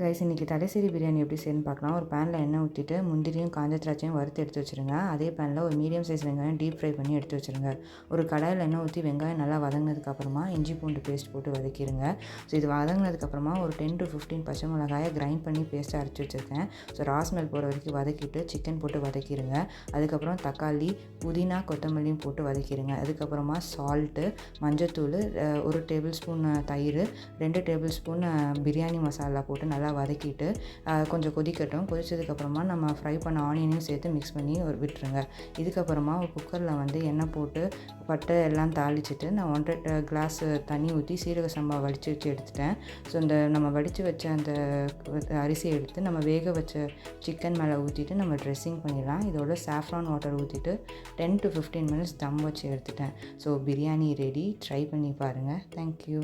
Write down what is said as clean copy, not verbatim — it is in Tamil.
கைஸ் இன்றைக்கி தலைசேரி பிரியாணி எப்படி செய்யணும்னு பார்க்கலாம். ஒரு பேனில் எண்ணெய் ஊற்றிட்டு முந்திரியும் காஞ்ச திராட்சையும் வறுத்து எடுத்து வச்சுருங்க. அதே பேனில் ஒரு மீடியம் சைஸ் வெங்காயம் டீப் ஃப்ரை பண்ணி எடுத்து வச்சுருங்க. ஒரு கடாயில் எண்ணெய் ஊற்றி வெங்காயம் நல்லா வதங்கினதுக்கப்புறமா இஞ்சி பூண்டு பேஸ்ட் போட்டு வதக்கிடுங்க. ஸோ இது வதங்கினதுக்கப்புறமா ஒரு 10 to 15 பச்சை மிளகாயை கிரைண்ட் பண்ணி பேஸ்ட்டாக அரைச்சி வச்சுருக்கேன். ஸோ ராஸ்மெல் போகிற வரைக்கும் வதக்கிட்டு சிக்கன் போட்டு வதக்கிடுங்க. அதுக்கப்புறம் தக்காளி, புதினா, கொத்தமல்லியும் போட்டு வதக்கிடுங்க. அதுக்கப்புறமா சால்ட்டு, மஞ்சத்தூள், 1 டேபிள் ஸ்பூன் தயிர், 2 டேபிள் ஸ்பூன் பிரியாணி மசாலா போட்டு நல்லா வதக்கிட்டு கொஞ்சம் கொதிக்கட்டும். கொதிச்சதுக்கப்புறமா நம்ம ஃப்ரை பண்ண ஆனியனையும் சேர்த்து மிக்ஸ் பண்ணி விட்டுருங்க. இதுக்கப்புறமா ஒரு குக்கரில் எண்ணெய் போட்டு பட்டை எல்லாம் தாளிச்சிட்டு நான் 1.5 கிளாஸ் தண்ணி ஊற்றி சீரக சம்பா வடித்து வச்சு எடுத்துட்டேன். ஸோ இந்த நம்ம வடித்து வச்ச அந்த அரிசியை எடுத்து நம்ம வேக வச்ச சிக்கன் மேலே ஊற்றிட்டு நம்ம ட்ரெஸ்ஸிங் பண்ணிடலாம். இதோட சாஃப்ரான் வாட்டர் ஊற்றிட்டு 10 to 15 மினிட்ஸ் தம் வச்சு எடுத்துட்டேன். So biryani ready. ட்ரை பண்ணி பாருங்கள். தேங்க்யூ.